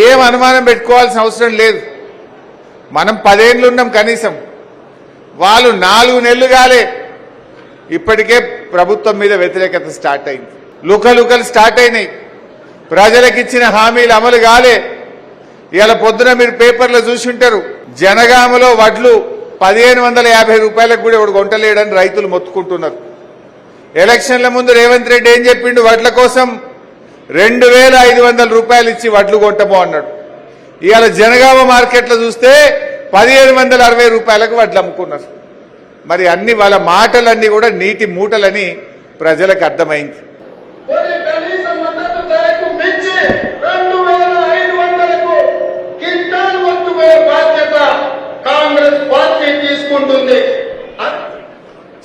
ఏం అనుమానం పెట్టుకోవాల్సిన అవసరం లేదు. మనం 10 ఏళ్ళు ఉన్నాం కనీసం, వాళ్ళు 4 నెలలు కాలే ఇప్పటికే ప్రభుత్వం మీద వ్యతిరేకత స్టార్ట్ అయింది. లుకలుకలు స్టార్ట్ అయినాయి. ప్రజలకు ఇచ్చిన హామీలు అమలు కాలే. ఇవాళ పొద్దున మీరు పేపర్లో చూసి ఉంటారు, జనగామలో వడ్లు 1550 రూపాయలకు కూడా ఎవడు కొంటలేడని రైతులు మొత్తుకుంటున్నారు. ఎలక్షన్ల ముందు రేవంత్ రెడ్డి ఏం చెప్పిండు, వడ్ల కోసం 2500 రూపాయలు ఇచ్చి వడ్లు కొంటమో అన్నాడు. ఇవాళ జనగామ మార్కెట్లో చూస్తే 1760 రూపాయలకు వడ్లు అమ్ముకున్నారు. మరి అన్ని వాళ్ళ మాటలన్నీ కూడా నీటి మూటలని ప్రజలకు అర్థమైంది.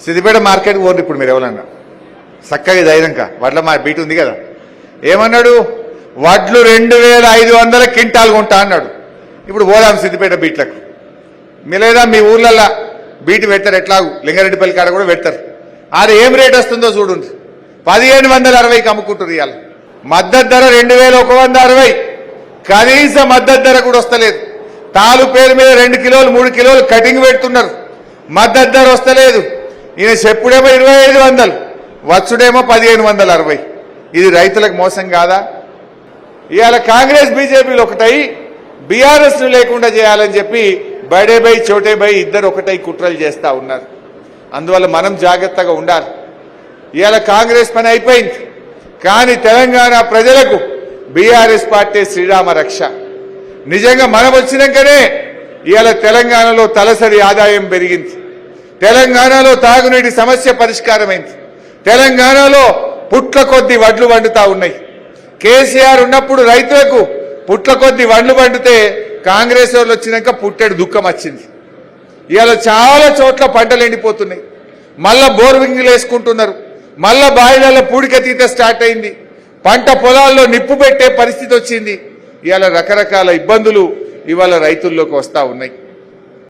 సిద్దిపేట మార్కెట్ పోండి ఇప్పుడు మీరు ఎవరన్నా చక్కగా ధైర్యంగా వడ్ల మా బీట్ ఉంది కదా, ఏమన్నాడు, వడ్లు 2500 క్వింటాలు కొంటా అన్నాడు. ఇప్పుడు పోదాం సిద్దిపేట బీట్లకు. మీ లేదా మీ ఊర్లల్లో బీట్ పెడతారు, ఎట్లాగూ లింగారెడ్డిపల్లి కాడ కూడా పెడతారు. ఆడ ఏం రేట్ వస్తుందో చూడండి. 1560కి అమ్ముకుంటారు. ఇవాళ మద్దతు ధర 2160, కనీస మద్దతు ధర కూడా వస్తలేదు. తాలు పేరు మీద 2 కిలోలు 3 కిలోలు కటింగ్ పెడుతున్నారు, మద్దతు ధర వస్తలేదు. ఈయన చెప్పుడేమో 2500, వచ్చుడేమో 1560. ఇది రైతులకు మోసం కాదా? ఇవాళ కాంగ్రెస్ బీజేపీలు ఒకటై బీఆర్ఎస్ ను లేకుండా చేయాలని చెప్పి బడే బై చోటే బై ఇద్దరు ఒకటై కుట్రలు చేస్తా ఉన్నారు. అందువల్ల మనం జాగ్రత్తగా ఉండాలి. ఇవాళ కాంగ్రెస్ పని అయిపోయింది, కానీ తెలంగాణ ప్రజలకు బీఆర్ఎస్ పార్టీ శ్రీరామ రక్ష. నిజంగా మనం వచ్చినాకనే ఇవాళ తెలంగాణలో తలసరి ఆదాయం పెరిగింది, తెలంగాణలో తాగునీటి సమస్య పరిష్కారమైంది, తెలంగాణలో పుట్ల కొద్ది వడ్లు వండుతా ఉన్నాయి. కేసీఆర్ ఉన్నప్పుడు రైతులకు పుట్ల కొద్ది వడ్లు వండితే కాంగ్రెస్ వాళ్ళు వచ్చినాక పుట్టెడు దుఃఖం వచ్చింది. ఇవాళ చాలా చోట్ల పంటలు ఎండిపోతున్నాయి, మళ్ళా బోర్వింగ్లు వేసుకుంటున్నారు, మళ్ళా బాయిలలో పూడిక తీత స్టార్ట్ అయింది, పంట పొలాల్లో నిప్పు పెట్టే పరిస్థితి వచ్చింది. ఇవాళ రకరకాల ఇబ్బందులు ఇవాళ రైతుల్లోకి వస్తా ఉన్నాయి.